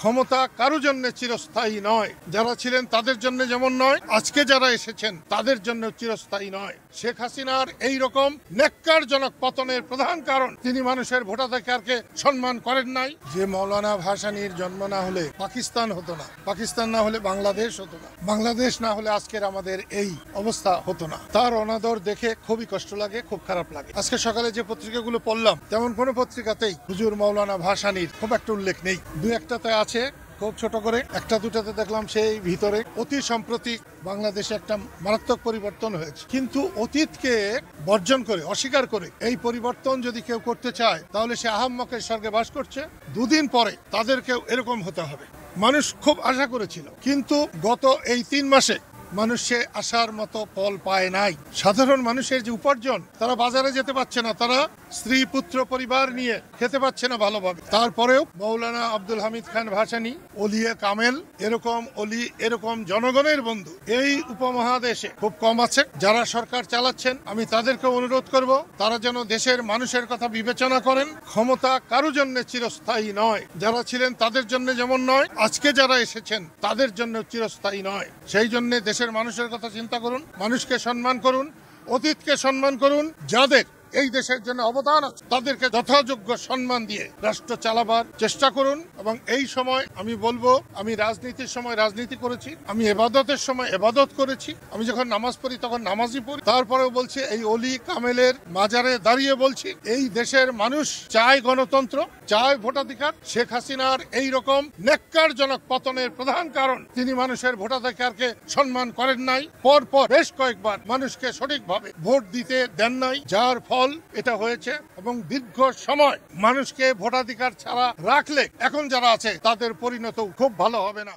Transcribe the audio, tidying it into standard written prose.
ক্ষমতা কারো জন্য চিরস্থায়ী নয়। যারা ছিলেন তাদের জন্য যেমন নয়, আজকে যারা এসেছেন তাদের জন্য চিরস্থায়ী নয়। শেখ হাসিনার এই রকম নেক্কারজনক পতনের প্রধান কারণ তিনি মানুষের ভোটাধিকারকে সম্মান করেন নাই। যে মৌলানা ভাসানীর জন্ম না হলে পাকিস্তান হতো না, পাকিস্তান না হলে বাংলাদেশ হতো না, বাংলাদেশ না হলে আজকের আমাদের এই অবস্থা হতো না। তার অনাদর দেখে খুবই কষ্ট লাগে, খুব খারাপ লাগে। আজকে সকালে যে পত্রিকাগুলো পড়লাম তেমন কোনো পত্রিকাতেই হুজুর মৌলানা ভাসানীর খুব একটা উল্লেখ নেই। দু একটাতে আছে খুব ছোট করে, একটা দুটাতে দেখলাম সেই ভিতরে। অতি সম্প্রতি বাংলাদেশে একটা মারাত্মক পরিবর্তন হয়েছে, কিন্তু অতীতকে বর্জন করে, অস্বীকার করে এই পরিবর্তন যদি কেউ করতে চায় তাহলে সে আহাম্মকের স্বর্গে বাস করছে। দুদিন পরে তাদেরকেও এরকম হতে হবে। মানুষ খুব আশা করেছিল, কিন্তু গত এই 3 মাসে মানুষ সে আশার মতো ফল পায় নাই। সাধারণ মানুষের যে উপার্জন, তারা বাজারে যেতে পারছে না, তারা স্ত্রী পুত্র পরিবার নিয়ে খেতে পারছে না ভালোভাবে। তারপরেও মৌলানা আব্দুল হামিদ খান ভাসানী, ওলিয়ে কামেল, এরকম অলি, এরকম জনগণের বন্ধু এই উপমহাদেশে খুব কম আছে। যারা সরকার চালাচ্ছেন আমি তাদেরকে অনুরোধ করব, তারা যেন দেশের মানুষের কথা বিবেচনা করেন। ক্ষমতা কারো জন্য চিরস্থায়ী নয়। যারা ছিলেন তাদের জন্য যেমন নয়, আজকে যারা এসেছেন তাদের জন্য চিরস্থায়ী নয়। সেই জন্য দেশের মানুষের কথা চিন্তা করুন, মানুষকে সম্মান করুন, অতীতকে সম্মান করুন। যাদের এই দেশের জন্য অবদান আছে তাদেরকে যথাযোগ্য সম্মান দিয়ে রাষ্ট্র চালাবার চেষ্টা করুন। এবং এই সময় আমি বলবো, আমি রাজনীতির সময় রাজনীতি করেছি, আমি এবাদতের সময় এবাদত করেছি, আমি যখন নামাজ পড়ি তখন নামাজই পড়ি। তারপরেও বলছি, এই অলি কামেলের মাজারে দাঁড়িয়ে বলছি, এই দেশের মানুষ চায় গণতন্ত্র, চায় ভোটাধিকার। শেখ হাসিনার এই রকম নেক্কারজনক পতনের প্রধান কারণ তিনি মানুষের ভোটাধিকারকে সম্মান করেন নাই। পরপর বেশ কয়েকবার মানুষকে সঠিকভাবে ভোট দিতে দেন নাই, যার ফল এটা হয়েছে। এবং দীর্ঘ সময় মানুষকে ভোটাধিকার ছাড়া রাখলে এখন যারা আছে তাদের পরিণত খুব ভালো হবে না।